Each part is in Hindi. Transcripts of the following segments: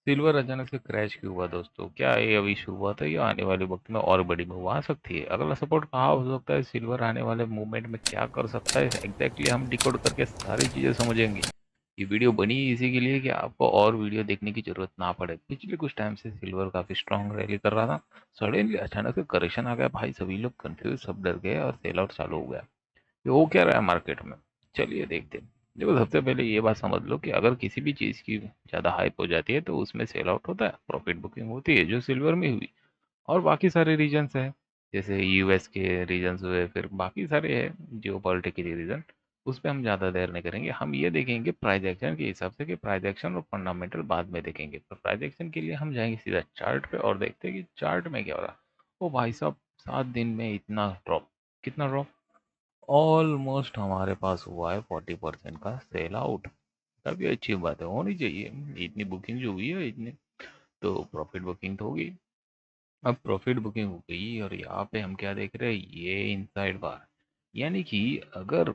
सिल्वर अचानक से क्रैश क्यों हुआ दोस्तों? क्या ये अभी शुरुआत है या आने वाले वक्त में और बड़ी मूव आ सकती है? अगला सपोर्ट कहाँ हो सकता है? सिल्वर आने वाले मूवमेंट में क्या कर सकता है एग्जैक्टली हम डिकोड करके सारी चीजें समझेंगे। ये वीडियो बनी है इसी के लिए कि आपको और वीडियो देखने की जरूरत ना पड़े। पिछले कुछ टाइम से सिल्वर काफी स्ट्रांग रैली कर रहा था। सडनली अचानक से करेक्शन आ गया भाई, सभी लोग कंफ्यूज, सब डर गए और सेल आउट चालू हो गया। ये हो क्या रहा है मार्केट में? चलिए देखते हैं। देखो, सबसे पहले ये बात समझ लो कि अगर किसी भी चीज़ की ज़्यादा हाइप हो जाती है तो उसमें सेल आउट होता है, प्रॉफिट बुकिंग होती है, जो सिल्वर में हुई। और बाकी सारे रीजन्स हैं, जैसे यूएस के रीजन्स हुए, फिर बाकी सारे हैं जियो पॉलिटिकल रीजन। उस पर हम ज़्यादा देर नहीं करेंगे। हम ये देखेंगे प्राइस एक्शन के हिसाब से कि प्राइस एक्शन और फंडामेंटल बाद में देखेंगे। तो प्राइस एक्शन के लिए हम जाएंगे सीधा चार्ट पे और देखते हैं कि चार्ट में क्या हो रहा है। ओ भाई साहब, 7 दिन में इतना ड्रॉप! कितना ड्रॉप? ऑलमोस्ट हमारे पास हुआ है 40% का सेल आउट। काफ़ी अच्छी बात है, होनी चाहिए। इतनी बुकिंग जो हुई है, इतनी तो प्रॉफिट बुकिंग तो होगी। अब प्रॉफिट बुकिंग हो गई और यहाँ पे हम क्या देख रहे हैं, ये इनसाइड बार। यानी कि अगर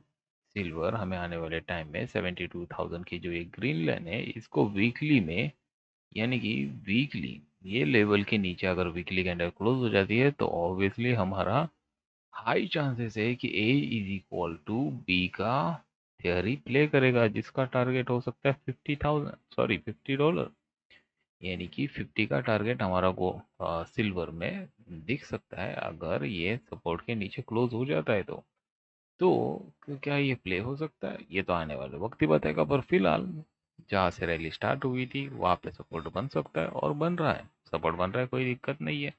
सिल्वर हमें आने वाले टाइम में 72,000 की जो ये ग्रीन लाइन है, इसको वीकली में, यानी कि वीकली ये लेवल के नीचे अगर वीकली कैंडल क्लोज हो जाती है तो ऑब्वियसली हमारा हाई चांसेस है कि ए इज इक्वल टू बी का थियरी प्ले करेगा, जिसका टारगेट हो सकता है 50,000, सॉरी $50। यानी कि 50 का टारगेट हमारा को सिल्वर में दिख सकता है अगर ये सपोर्ट के नीचे क्लोज हो जाता है तो क्या ये प्ले हो सकता है? ये तो आने वाले वक्त ही बताएगा, पर फिलहाल जहाँ से रैली स्टार्ट हुई थी वहाँ पे सपोर्ट बन सकता है और बन रहा है। सपोर्ट बन रहा है, कोई दिक्कत नहीं है।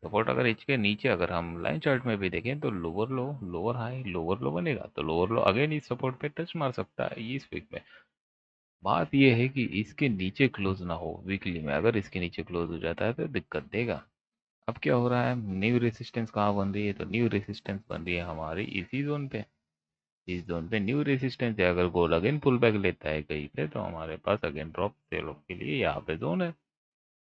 सपोर्ट अगर इसके नीचे अगर हम लाइन चार्ट में भी देखें तो लोअर लो, लोअर हाई, लोअर लो बनेगा, तो लोअर लो अगेन इस सपोर्ट पे टच मार सकता है इस वीक में। बात यह है कि इसके नीचे क्लोज ना हो वीकली में। अगर इसके नीचे क्लोज हो जाता है तो दिक्कत देगा। अब क्या हो रहा है, न्यू रेसिस्टेंस कहाँ बन रही है? तो न्यू रेसिस्टेंस बन रही है हमारी इसी जोन पे। इस जोन पे न्यू रेसिस्टेंस है। अगर गोल्ड अगेन पुल बैक लेता है कहीं पे तो हमारे पास अगेन ड्रॉप सेल ऑफ के लिए यहाँ पे जोन है।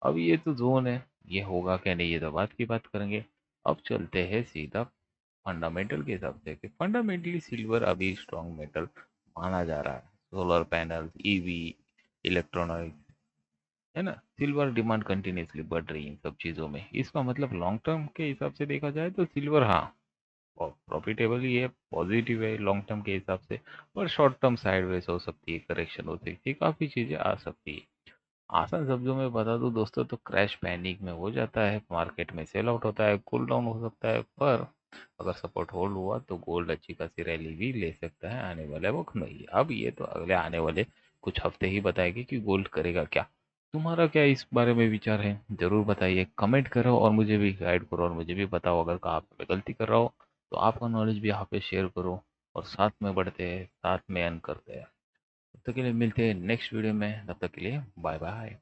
अब ये तो जोन है, ये होगा क्या नहीं ये तो बात की बात करेंगे। अब चलते हैं सीधा फंडामेंटल के हिसाब से कि फंडामेंटली सिल्वर अभी स्ट्रॉन्ग मेटल माना जा रहा है। सोलर पैनल, ईवी, इलेक्ट्रॉनिक्स, है ना? सिल्वर डिमांड कंटिन्यूसली बढ़ रही है इन सब चीज़ों में। इसका मतलब लॉन्ग टर्म के हिसाब से देखा जाए तो सिल्वर, हाँ, प्रॉफिटेबल ही है, पॉजिटिव है लॉन्ग टर्म के हिसाब से। पर शॉर्ट टर्म साइडवेज हो सकती है, करेक्शन हो सकती है, काफ़ी चीज़ें आ सकती है। आसान शब्दों में बता दूं दोस्तों तो क्रैश पैनिक में हो जाता है, मार्केट में सेल आउट होता है, कूल डाउन हो सकता है। पर अगर सपोर्ट होल्ड हुआ तो गोल्ड अच्छी खासी रैली भी ले सकता है आने वाले वक्त में ही। अब ये तो अगले आने वाले कुछ हफ्ते ही बताएंगे कि गोल्ड करेगा क्या। तुम्हारा क्या इस बारे में विचार है? जरूर बताइए, कमेंट करो और मुझे भी गाइड करो और मुझे भी बताओ अगर कहाँ पे मैं गलती कर रहा हो तो आपका नॉलेज भी यहाँ पे शेयर करो। और साथ में बढ़ते हैं, साथ में अर्न करते हैं। तब तक के लिए मिलते हैं नेक्स्ट वीडियो में, तब तक के लिए बाय बाय।